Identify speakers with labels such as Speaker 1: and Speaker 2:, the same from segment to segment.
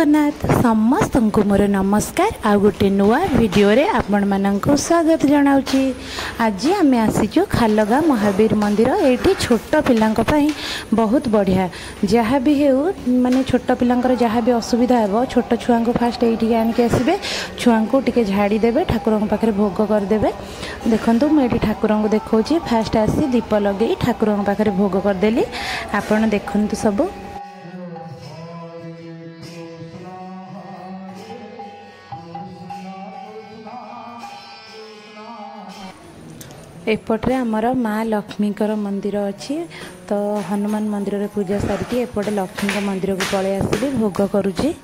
Speaker 1: जगन्नाथ समस्त को मोर नमस्कार आ गोटे नुआ वीडियो रे आपण मानक स्वागत जनाऊँगी। आज आम आसीचु खालगा महावीर मंदिर। ये छोट पिलांक पई बहुत बढ़िया जहाँ भी हो माने छोट पिलांकर जहाँ भी असुविधा हे छोट छुआ को फास्ट ये आनिके आसबे छुआ को टिके झाड़ी देबे ठाकुर पाखे भोग करदे। देखो मुझे ठाकुर को देखा फास्ट आसी दीप लगे ठाकुर पाखे भोग करदेली। आपण देखु सब एपटे आमर माँ लक्ष्मी मंदिर अच्छी तो हनुमान मंदिर रे पूजा सारिकी एपटे लक्ष्मी मंदिर को पलि आसली भोग करुची।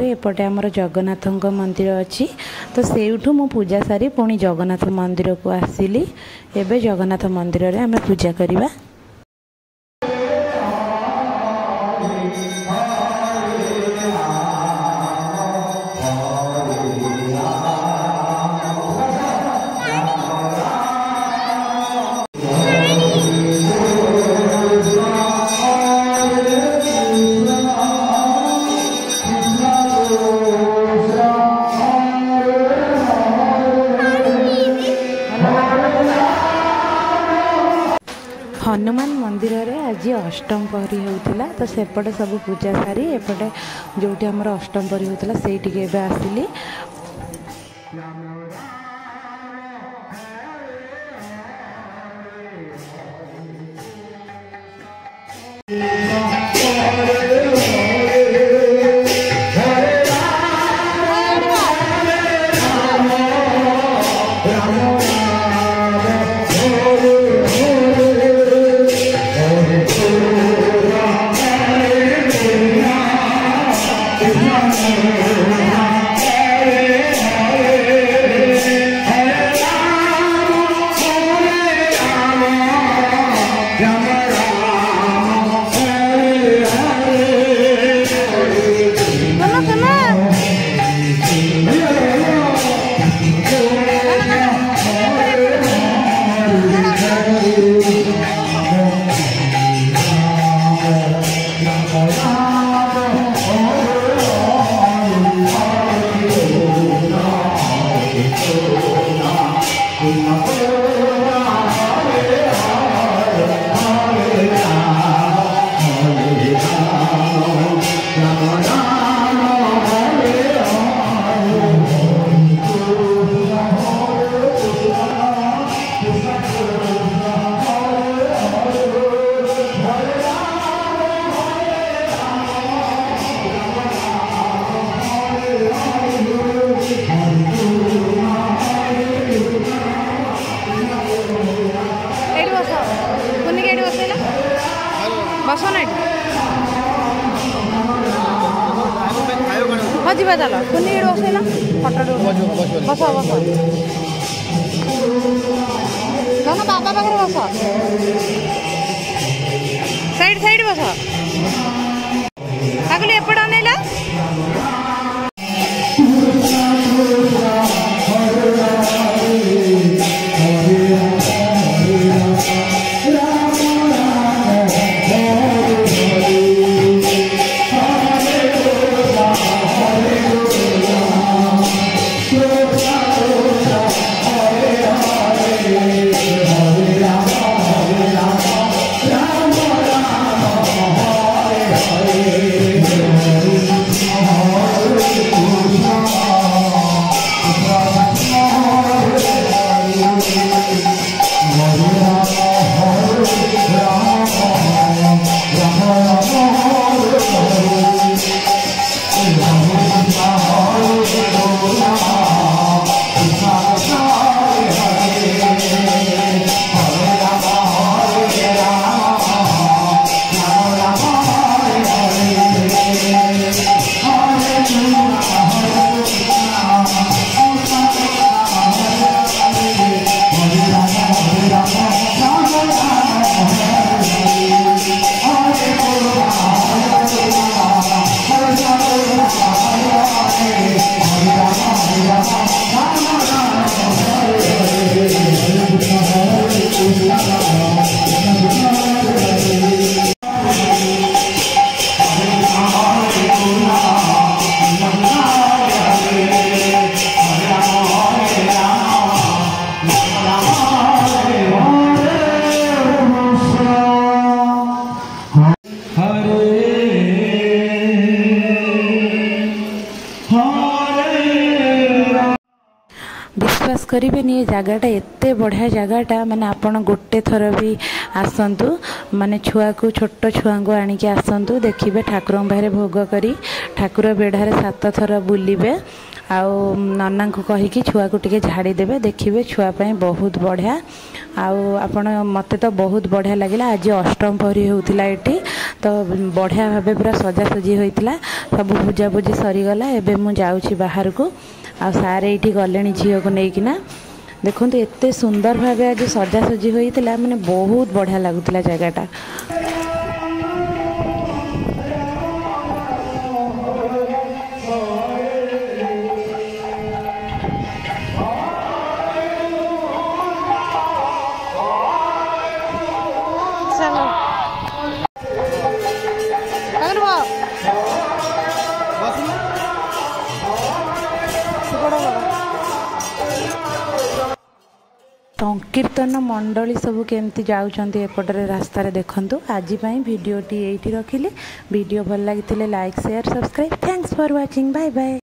Speaker 1: एपटे आमर जगन्नाथ मंदिर अच्छी तो सेठू मु पूजा सारी पुणी जगन्नाथ मंदिर को आसिली। एबे जगन्नाथ मंदिर रे आमे पूजा करिबा। हनुमान मंदिर रे आज अष्टम पहरी होता तो सेपटे सब पूजा सारी एपटे जो आमर अष्टम पहरी होता से आसिली। हाँ जी चलो कुनी बसैल फटो बस बस दोनों बाबा पाखे बस साइड साइड बस आगुल एपट अनेला विश्वास करेंगे ये जगहटा एत बढ़िया जगहटा माने आपण गोटे थर भी आसतु माने छुआ को छोट छुआ को आणिकी आसतु देखिए ठाकुर बाहर भोग करी ठाकुर बेढ़ारे 7 थर बुलिबे आउ नना को कहीकि छुआ को टिके झाड़ी देबे देखिए छुआपाई बहुत बढ़िया आउ आपण मते तो बहुत बढ़िया लगे आज अष्टम पहरी होता ये तो बढ़िया भाव पूरा सजासजी होता सब पूजापूजी सरीगला एबे मु जाऊँगी बाहर को आ सारे ये गले झील को लेकिना देखो एत सुंदर भाव आज सजासजी होता मैंने बहुत बढ़िया लगुला जगहटा संकीर्तन मंडली सब केमती जाउछंती एपटरे रास्ता रे देखंतु आज पई वीडियोटी एठी रखिले वीडियो भल लागितिले like share subscribe thanks for watching bye bye.